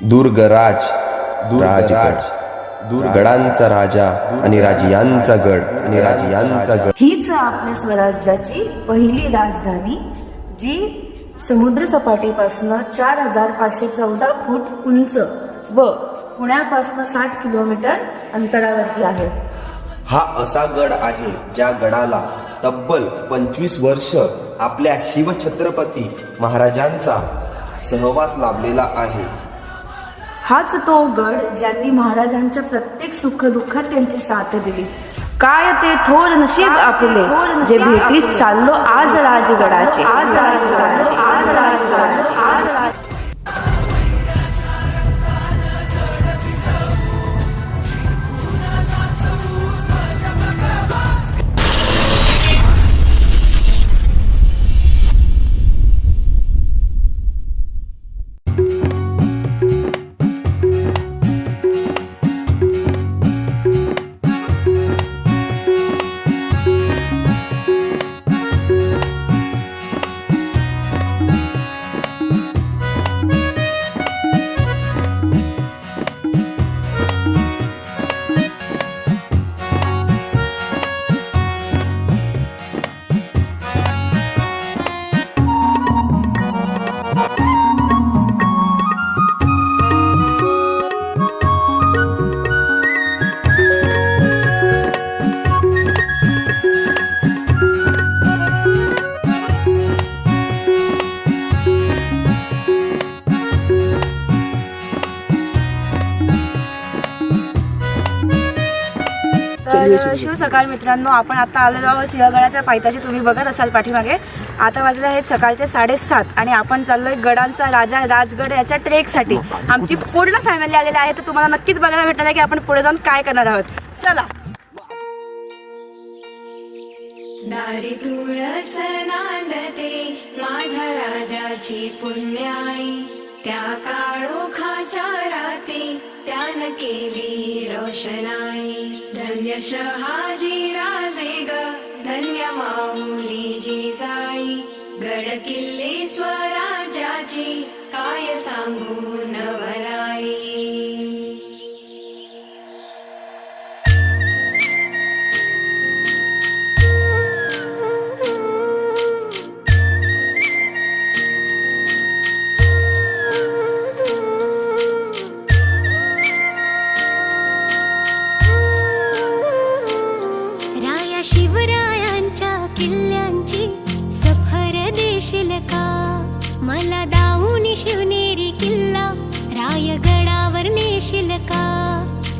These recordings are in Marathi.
दुर्गराज राजगड, गडांचा राजा आणि राजियांचा गड, हीच आपल्या स्वराज्याची पहिली राजधानी, जी समुद्र सपाटीपासून 4514 फूट उंच व पुण्यापासून 60 किलोमीटर अंतरावरती आहे. हा असा गड आहे ज्या गडाला तब्बल 25 वर्ष आपल्या शिवछत्रपती महाराजांचा सहवास लाभलेला आहे. हाच तो गड ज्यांनी महाराजांच्या प्रत्येक सुखदुःखात त्यांची साथ दिली. काय ते थोर नशीब आपले, जे भेटीस चाललो आज राजगडाचे. तर शिव सकाळ मित्रांनो, आपण आता आलेलो आहोत सिंहगडाच्या पायथ्याशी. तुम्ही बघत असाल पाठीमागे. आता वाजले आहेत सकाळचे 7:30 आणि आपण चाललोय गडांचा राजा राजगड याच्या ट्रेकसाठी. आमची पूर्ण फॅमिली आलेली आहे, तर तुम्हाला नक्कीच बघायला भेटणार आहे की आपण पुढे जाऊन काय करणार आहोत. चला. दारी तुळस नांदते माझ्या राजाची पुण्याई, त्या काळोखाच्या राती त्यानं केली रोषणाई. धन्य शहाजी राजे ग, धन्य माऊली जिजाई, गड किल्ले स्वराज्याची काय सांगू नवलाई. शिवरायांच्या किल्ल्यांची सफर देशील का, मला दाऊनी शिवनेरी किल्ला रायगडावर नेशील का.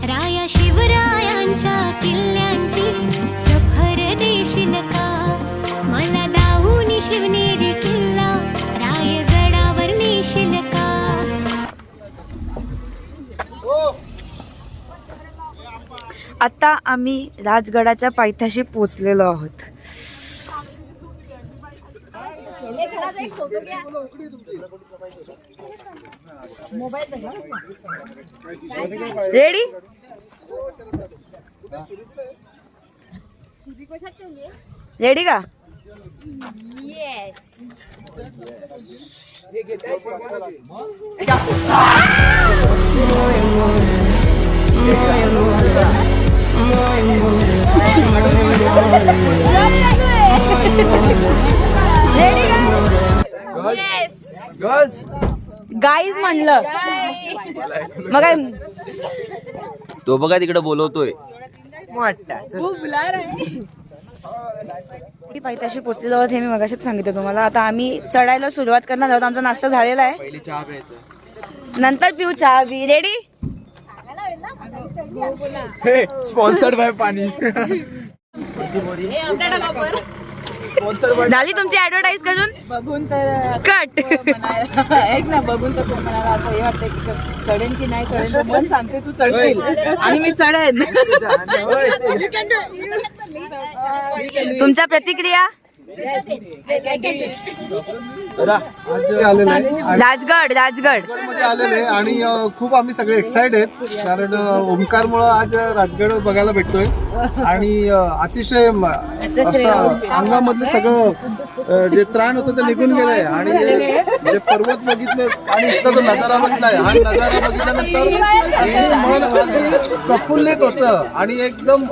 राया शिवरायांच्या किल्ल्यांची सफर देशील का, मला दाऊनी शिवनेरी किल्ला रायगडावर नेशील का. आता आम्ही राजगडाच्या पायथ्याशी पोचलेलो आहोत. रेडी? रेडी का? गाईज म्हणलं मग तो बघा तिकडे बोलवतोय. पायथ्याशी पोचलेलो आहोत हे मी मगाशीच सांगितलं तुम्हाला. आता आम्ही चढायला सुरुवात करणार आहोत. आमचा नाश्ता झालेला आहे, पहिली चहा प्यायचं, नंतर पिऊ चहा. Be ready? स्पॉन्सर्ड बाय पाणी. झाली तुमची ऍडव्हर्टाईज करून? बघून तर कट एक ना, बघून तर मला असं हे वाटतं की चढेन की नाही चढेन. मन सांगते तू चढशील आणि मी चढेन. तुमच्या प्रतिक्रिया? राजगड मध्ये आलेले आणि खूप आम्ही सगळे एक्साइटेड कारण ओमकारमुळे आज राजगड बघायला भेटतोय आणि अतिशय असं अंगामधलं सगळं जे त्राण होतं ते निघून गेलंय आणि जे पर्वत बघितले आणि इथं जो नजारा बघितलाय हा नजारा बघितल्यानंतर मन अगदी प्रफुल्लित होतं आणि एकदम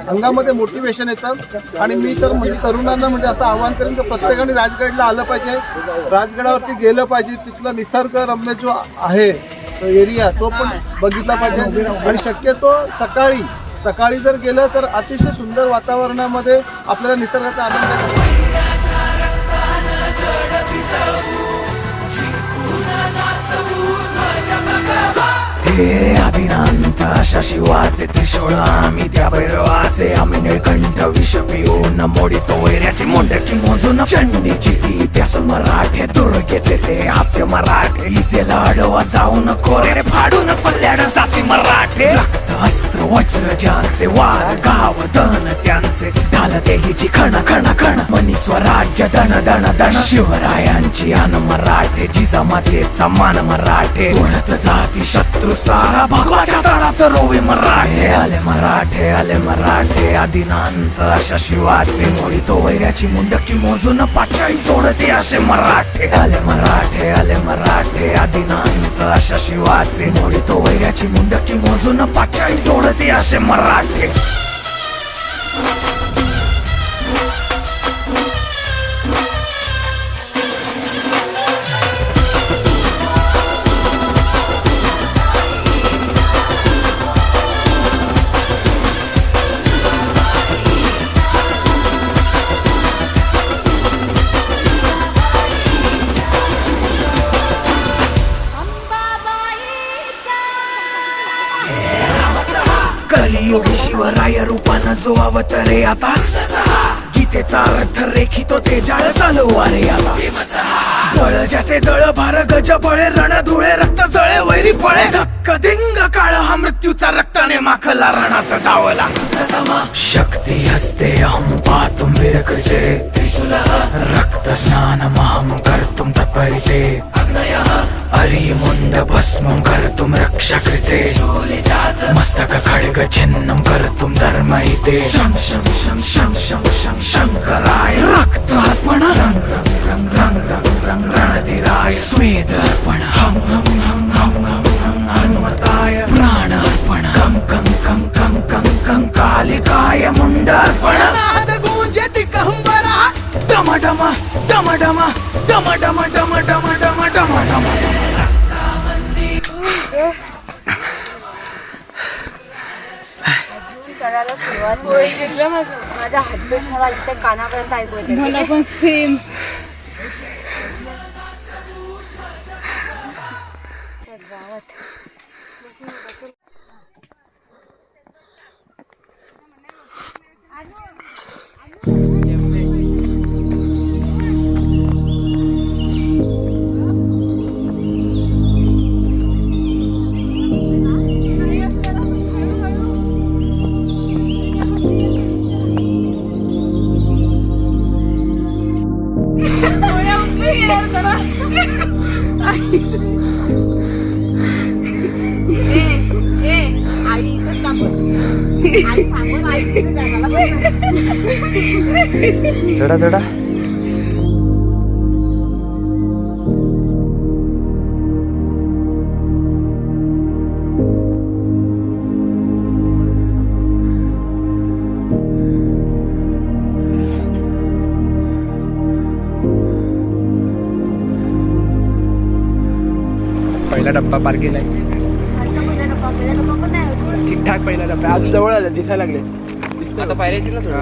अंगामध्ये मोटिवेशन येतं. आणि मी तर म्हणजे तरुणांना म्हणजे असं आवाहन करेन की प्रत्येकाने राजगडला आलं पाहिजे, राजगडावरती गेलं पाहिजे, तिथला निसर्गरम्य जो आहे तो एरिया तो पण बघितला पाहिजे. आणि शक्यतो सकाळी जर गेलं तर अतिशय सुंदर वातावरणामध्ये आपल्याला निसर्गाचा आनंद घेतो. हे आदिनांत अशा शिवाचे त्रिशूळ आम्ही त्या भैरवाचे आम्ही निळकंठ विष पिऊन मोडितो वैऱ्याची मुंडकी मोजून चंडीची ती प्यास मराठे दुर्गेचे ते हास्य मराठे इजेला अडवा जाऊन कोरे फाडून पल्ल्याड जाती मराठे रक्त अस्त्र वज्र ज्यांचे वार गाव दन त्यांचे ढाल तेगीची खण खण खण मनी स्वराज्य दण दण दण शिवरायांची आन मराठे जिजामातेचा मान मराठे उडत जाती शत्रू सारा भगवाच्या तळात रोवे मराठे आले मराठे आदिनांत अशा शिवाचे मोडितो वैऱ्याची मुंडकी मोजून पाचाई जोडते असे मराठे आले मराठे आदिनांत अशा शिवाचे मोडितो वैऱ्याची मुंडकी मोजून पाचाई जोडते असे मराठे. कलियुगी शिवराय रूपानं जो अवतरे आता गीतेचा अर्थ रेखितो ते जाळ तलवारे आता बळ ज्याचे दळ भार गज बळे रण धुळे रक्त जळे वैरी पळे धक्क दिंग काळ हा मृत्यूचा रक्ताने माखला रणात धावला शक्ती हस्ते अहं पातुम विरकृते रक्त स्नानमहं कर्तुं तत्परिते अरी मुंड भस्मं कर्तुं रक्षाकृते मस्तक खड्ग छिन्नं कर्तुं धर्महिते शं शं शं शं शं शं शंकराय रक्तार्पण रंग रंग रंग रंग रंग रंग रणधीराय स्वेद अर्पण हम हम हम हम हम हम हनुमताय प्राणार्पण कं कं कं कं कं कं कालिकाय मुंडार्पण नाद गूंजति कहंबरा डम डम डम डम डम डम डम डम डम डम डम. चढायला सुरुवात होईल. माझा हातबीट मला इथे कानापर्यंत ऐकू येते. मला पण सेम. चढा चढा. पहिला डब्बा पार केलाय. ठीकठाक पहिला डब्बा अजून जवळ आला दिसायला लागले. आता पायऱ्या येतील ना थोड्या.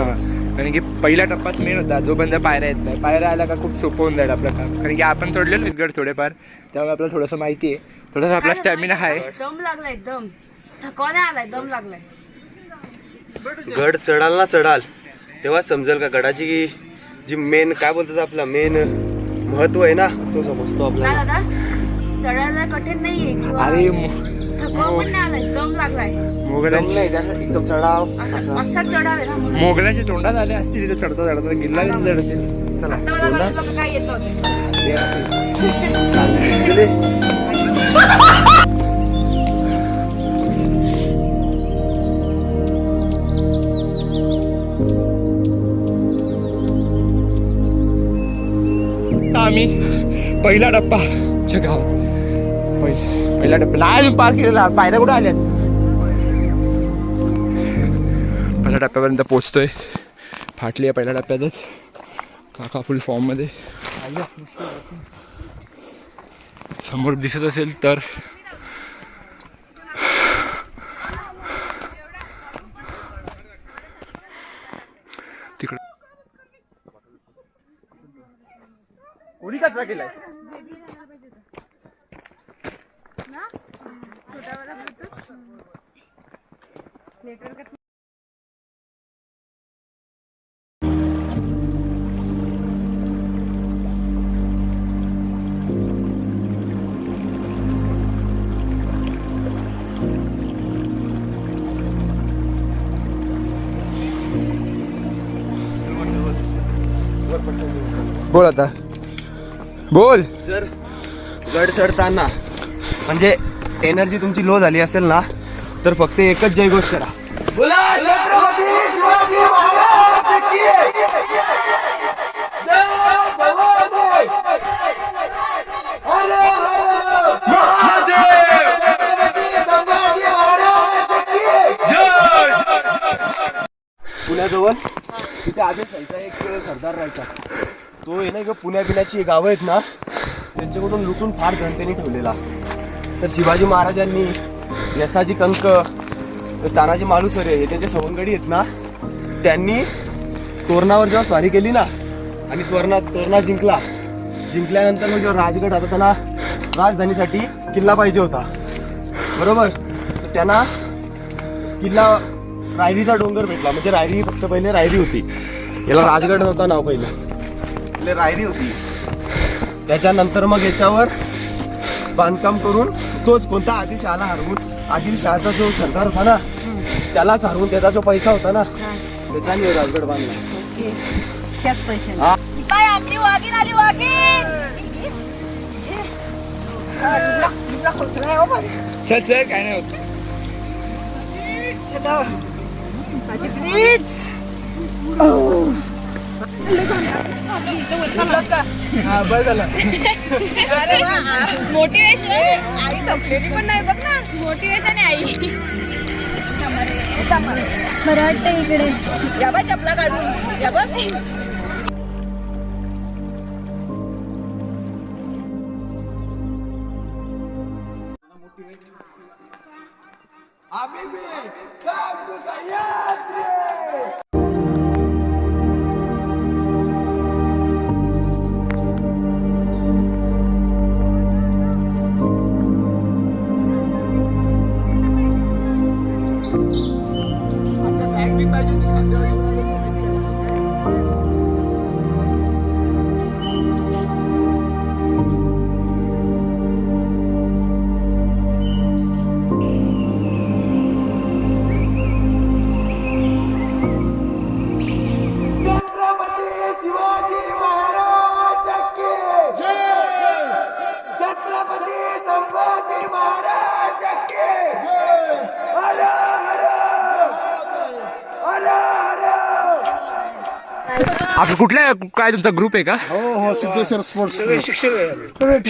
कारण की पहिला टप्पाच मेन होता, जोपर्यंत पायऱ्या येत नाही. पायऱ्या आला का खूप सोपं होऊन जाईल आपलं काम. कारण की आपण चढलेलो गड थोडेफार, त्यामुळे आपल्याला थोडंसं माहिती आहे, थोडासा आपला स्टॅमिना आहे. दम लागलाय, एकदम थकवा नाही आलाय, दम लागलाय. गड चढाल तेव्हा समजेल का गडाची जी मेन काय बोलतात आपला मेन महत्व आहे ना तो समजतो काय आपल्याला. दादा चढायला कठीण नाहीये किंवा अरे थकवा पण नाही आलाय, दम लागलाय. मोगलाची एकदम चढाव असा चढाव आहे ना म्हणून. मोगलाच्या तोंडात आले असतील तिथे चढता चढता गिल्ला चढतील. चला आता मला बघितलं का काय येत होते. पहिला टप्पा च्या गावात पहिला टप्पा नाही अजून पार केलेला. पायऱ्या कुठे आल्यात? पहिल्या टप्प्यापर्यंत पोहोचतोय. फाटली आहे पहिल्या टप्प्यातच. काका फुल फॉर्म मध्ये. समोर दिसत असेल तर तिकडे कोणी कचरा केलाय? बोल आता बोल. जर गड चढताना म्हणजे एनर्जी तुमची लो झाली असेल ना तर फक्त एकच जयघोष करा. बोला छत्रपती शिवाजी महाराज की जय भवानी. हर हर महादेव. छत्रपती संभाजी महाराज की जय. पुण्याजवळ तिथे आदिलशाहीचा एक सरदार राहायचा. तो आहे ना ग पुण्याची गावं आहेत ना त्यांच्याकडून लुटून फार धन त्यांनी ठेवलेला. तर शिवाजी महाराजांनी यसाजी कंक तानाजी मालुसरे हे त्यांचे सवंगडी आहेत ना त्यांनी तोरणावर जेव्हा स्वारी केली ना आणि तोरणा जिंकल्यानंतर मग जेव्हा राजगड आता त्यांना राजधानीसाठी किल्ला पाहिजे होता बरोबर. तर त्यांना किल्ला रायरीचा डोंगर भेटला. म्हणजे रायरी फक्त पहिले रायरी होती. याला राजगड नव्हता नाव पहिले रायरी होती. त्याच्यानंतर मग याच्यावर बांधकाम करून तोच कोणता आदिलशहाला हरवून आदिलशहाचा जो सरदार होता ना त्यालाच हरवून त्याचा जो पैसा होता ना त्याच्याने राजगड बांधला. त्याच पैसे हा. काय आपली वाघीण आली वाघीण. चल चल काय नाही होत. माझी प्लीज. मोटिवेशन आई थकलेली पण नाही बघ ना. मोटिवेशन आहे आई. बरं वाटतं इकडे. या बा चपला काढून या बघ. आपलं कुठल्या काय तुमचा ग्रुप आहे का? हो हो सिद्धेश्वर स्पोर्ट्स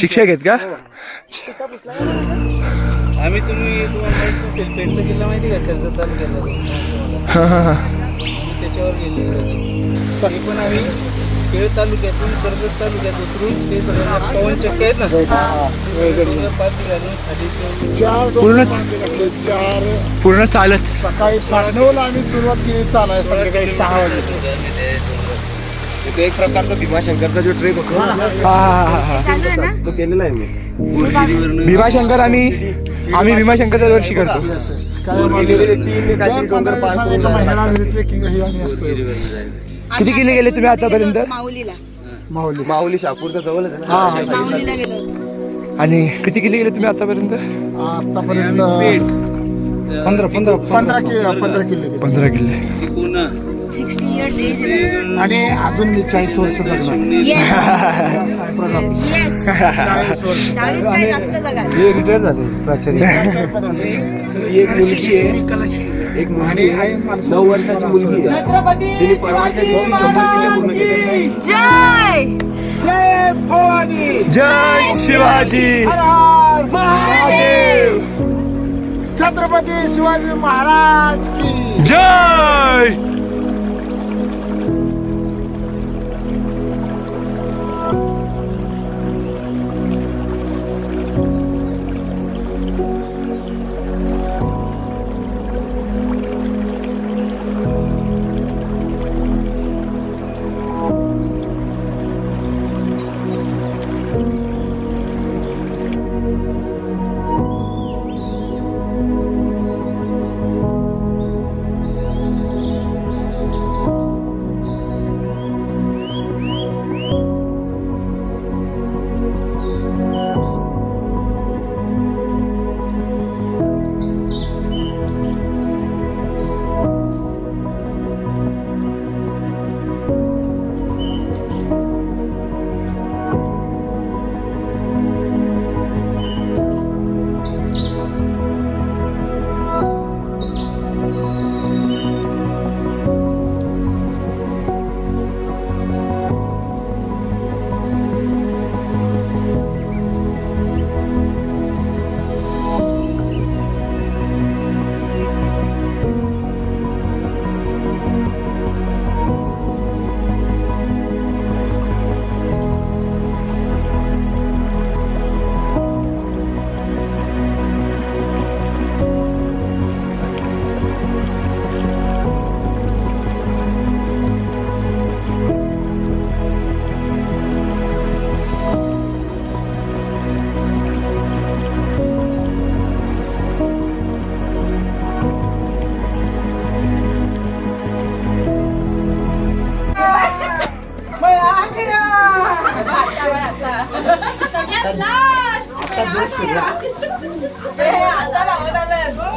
शिक्षक आहेत का? आम्ही तुम्हाला माहित नसेल पेडचा किल्ला माहिती का कर्जत तालुक्यात त्याच्यावर गेले सगळे पण आम्ही खेळ तालुक्यातून कर्जत तालुक्यात उतरून ते सगळ्या पवन चक्के आहेत ना पाती घालून खाली पूर्ण चालत सकाळी 9:30ला आम्ही सुरुवात केली चालायला संध्याकाळी 6 वाजता. एक प्रकारचा भीमाशंकरचा जो ट्रेक होता ना तो केलेला आहे मी. भीमाशंकर आम्ही भीमाशंकरच्या वर्षी करतो. किती किल्ले गेले तुम्ही आतापर्यंत? माऊली शापूरच्या जवळ आहे ना. आणि किती किल्ले गेले तुम्ही आतापर्यंत? आतापर्यंत 15 किल्ले 60 years age. आणि अजून मी 40 वर्ष जगणार. काय जास्त जगाल. हे रिटायर झाले प्राचार्य. एक मुलगी आहे एक मुलगी आहे 9 वर्षाची मुलगी आहे. तिने परवाच्या दिवशी 100 किल्ले पूर्ण केले. जय जय भवानी, जय शिवाजी हर हर महादेव, छत्रपती शिवाजी महाराज की जय.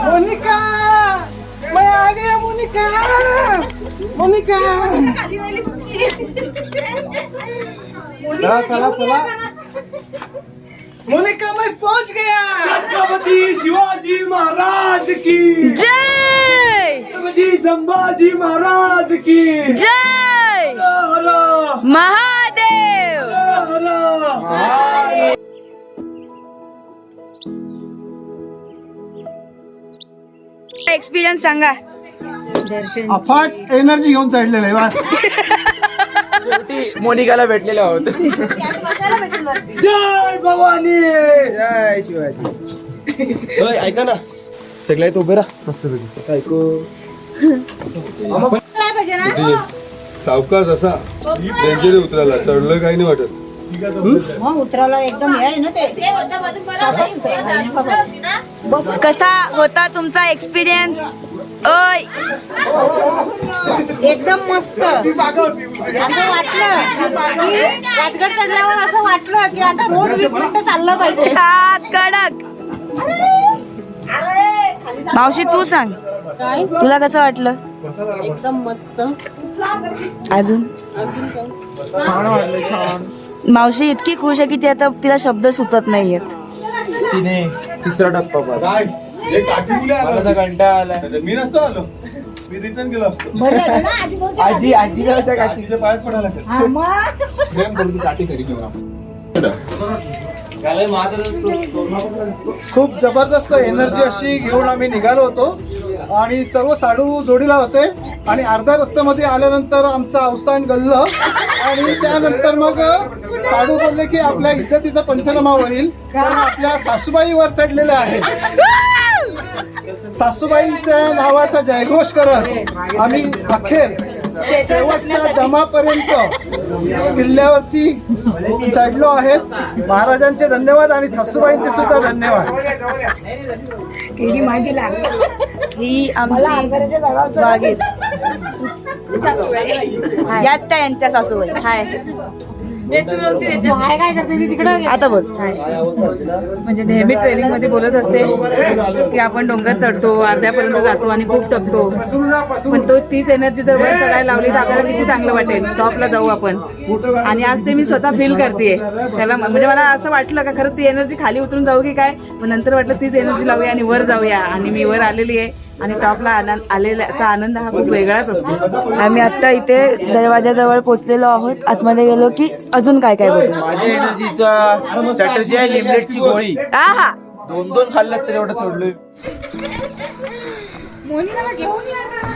मोनिका, मैं आ गया मोनिका, मोनिका. चला चला चला, मोनिका मैं पहुंच गया. छत्रपती शिवाजी महाराज की जय छत्रपती संभाजी महाराज की जय हर हर महादेव. हर हर. एक्सपिरियन्स सांगा. अफाट एनर्जी घेऊन चढलेलं आहे वास. मोनिकाला भेटलेलो आहोत. जय भवानी. जय शिवाजी. ओय, ऐका ना सगळ्या इथं उभे राहा मस्त पैकी ऐकू. सावकाश असा डेंजर उतरायला चढलं काही नाही वाटत. कसा होता तुमचा एक्सपिरियन्स? ओय एकदम मस्त. असं वाटलं की राजगड चढल्यावर असं वाटलं की आता रोज 20 मिनिटं चाललं पाहिजे. हात कडक. मावशी तू सांग, काय तुला कसं वाटलं? एकदम मस्त. अजून छान वाटलं, छान. मावशी इतकी खुश आहे की ती आता तिला शब्द सुचत नाहीयेत. तिने तिसरा टप्पा पार. मला तर कंटाळा आलाय. मी नसतो आलो, मी रिटर्न गेलो असतो. आजी आजीच्या कशा काची. तिच्या पायात पडायला प्रेम करून काठी घरी घेऊन आपण. खूप जबरदस्त एनर्जी अशी घेऊन आम्ही निघालो होतो आणि सर्व साडू जोडीला होते आणि अर्ध्या रस्त्यामध्ये आल्यानंतर आमचं अवसान गल्लं आणि त्यानंतर मग साडू बोलले की आपल्या इज्जतीचा पंचनामा होईल कारण आपल्या सासूबाई वर चढलेल्या आहेत. सासूबाईंच्या नावाचा जयघोष करत आम्ही अखेर शेवटच्या दमापर्यंत किल्ल्यावरती चढलो आहेत. महाराजांचे धन्यवाद आणि सासूबाईंचे सुद्धा धन्यवाद. ही आमची बागेत याच त्या यांच्या सासूबाई. हाय आता बोल. म्हणजे नेहमी ट्रेनिंग मध्ये बोलत असते की आपण डोंगर चढतो, अर्ध्यापर्यंत जातो आणि खूप थकतो, पण तो तीच एनर्जी जर वर चढायला लावली तर आपल्याला किती चांगलं वाटेल. टॉपला जाऊ आपण. आणि आज ते मी स्वतः फील करतेय त्याला. म्हणजे मला असं वाटलं का खरं ती एनर्जी खाली उतरून जाऊ की काय, पण नंतर वाटलं तीच एनर्जी लावूया आणि वर जाऊया. आणि मी वर आलेली आहे. आणि टॉपला आलेल्याचा आनंद हा खूप वेगळाच असतो. आम्ही आता इथे दरवाजाजवळ पोहोचलेलो आहोत. आतमध्ये गेलो की अजून काय काय बघू. माझ्या एनर्जीचा स्ट्रॅटजी आहे लिमलेटची गोळी. आहा 2 खाल्ल्यात तरी एवढं सोडलोय. मोनिकाला घेऊन या.